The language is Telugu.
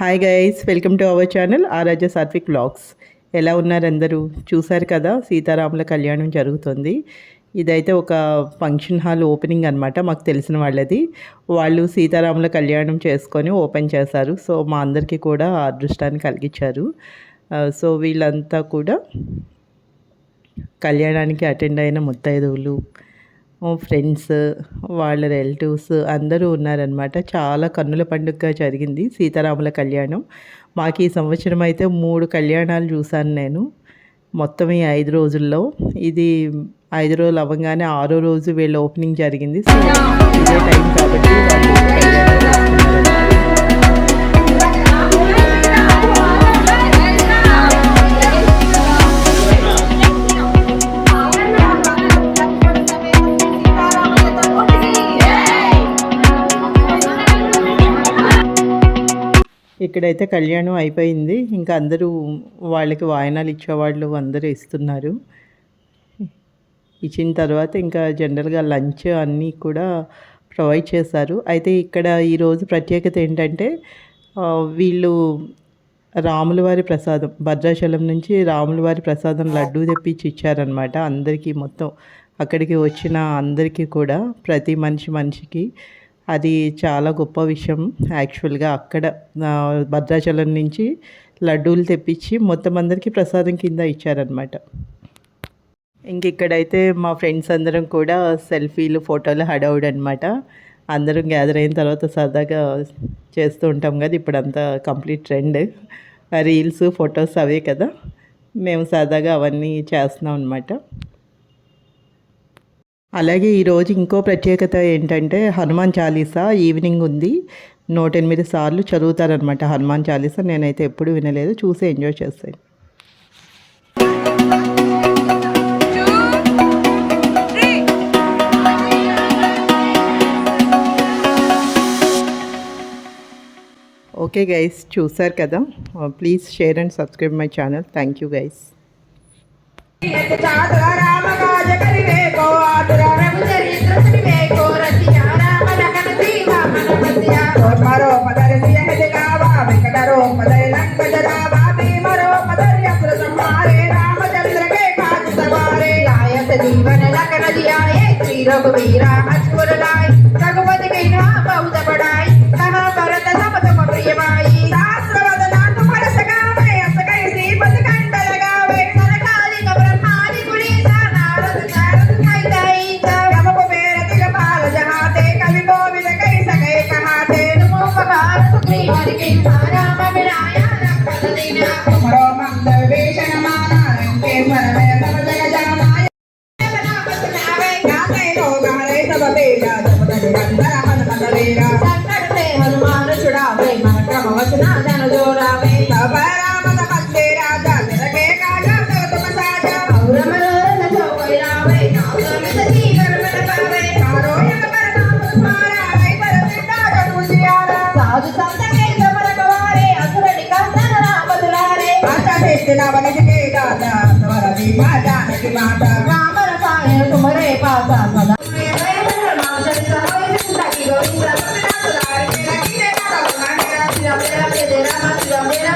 Hi guys, welcome to our channel Aaradhya Satvik vlogs. ఎలా ఉన్నారు అందరూ? చూసారు కదా, సీతారాముల కళ్యాణం జరుగుతుంది. ఇదైతే ఒక ఫంక్షన్ హాల్ ఓపెనింగ్ అనమాట. మాకు తెలిసిన వాళ్ళది. వాళ్ళు సీతారాముల కళ్యాణం చేసుకొని ఓపెన్ చేశారు. సో మా అందరికీ కూడా అదృష్టాన్ని కలిగించారు. సో వీళ్ళంతా కూడా కళ్యాణానికి అటెండ్ అయిన ముత్తైదువులు, ఫ్రెండ్స్, వాళ్ళ రిలేటివ్స్ అందరూ ఉన్నారనమాట. చాలా కన్నుల పండుగగా జరిగింది సీతారాముల కళ్యాణం. మాకు ఈ సంవత్సరం అయితే 3 కళ్యాణాలు చూశాను నేను మొత్తం ఈ 5 రోజుల్లో. ఇది 5 రోజులు అవ్వగానే 6వ రోజు వీళ్ళ ఓపెనింగ్ జరిగింది. సో ఇదే టైం కాబట్టి ఇక్కడైతే కళ్యాణం అయిపోయింది. ఇంకా అందరూ వాళ్ళకి వాయనాలు ఇచ్చేవాళ్ళు అందరూ ఇస్తున్నారు. ఇచ్చిన తర్వాత ఇంకా జనరల్గా లంచ్ అన్నీ కూడా ప్రొవైడ్ చేశారు. అయితే ఇక్కడ ఈరోజు ప్రత్యేకత ఏంటంటే వీళ్ళు రాములవారి ప్రసాదం, భద్రాచలం నుంచి రాములవారి ప్రసాదం లడ్డూ తెప్పించి ఇచ్చారనమాట అందరికీ. మొత్తం అక్కడికి వచ్చిన అందరికీ కూడా ప్రతి మనిషికి అది చాలా గొప్ప విషయం. యాక్చువల్గా అక్కడ భద్రాచలం నుంచి లడ్డూలు తెప్పించి మొత్తం అందరికీ ప్రసాదం కింద ఇచ్చారనమాట. ఇంక ఇక్కడైతే మా ఫ్రెండ్స్ అందరం కూడా సెల్ఫీలు, ఫోటోలు హడౌడ్ అనమాట. అందరం గ్యాదర్ అయిన తర్వాత సరదాగా చేస్తూ ఉంటాం కదా, ఇప్పుడంతా కంప్లీట్ ట్రెండ్ రీల్స్, ఫొటోస్ అవే కదా. మేము సరదాగా అవన్నీ చేస్తున్నాం అనమాట. అలాగే ఈరోజు ఇంకో ప్రత్యేకత ఏంటంటే హనుమాన్ చాలీసా ఈవినింగ్ ఉంది. 108 సార్లు చదువుతారనమాట హనుమాన్ చాలీసా. నేనైతే ఎప్పుడు వినలేదు, చూసి ఎంజాయ్ చేస్తాను. ఓకే గైస్, చూసారు కదా. Please share and subscribe my channel. Thank you guys. जीवन लखन दिया श्री रघुवीरा अजपुर लाए रघुपति की बहुत बड़ाई कहा भरत सब तुम प्रिय भाई शास्त्र वदना तुम्हारे सगावे असगई श्रीपद कंठ लगावे सरकालिक ब्रह्मादि गुणीसा नारद नारद खाई गई जब कुबेर दिगपाल जहाते कवि गोविंद कई सके कहाते नमो भगवान सुग्रीव की राम मिलाया रघुपति दीना तुमरो मंगल वेशन माना के स्वर में सब जग जाना हनुमान छुड़ावे मन क्रम वचना जन जोड़ावे सब राम तपस्या राजा के काजा तुम साजा और मनोरथ जो कोई रावे नाम में सती कर्म न पावे चारों युग पर नाम तुम्हारा नहीं पर पिता जो तुझियारा साधु संत के जब रखवारे असुर निकंदन राम दुलारे आशा भेट लावन के दादा स्वर दीवा जानकी माता राम रसायन तुम्हारे पासा सदा Mera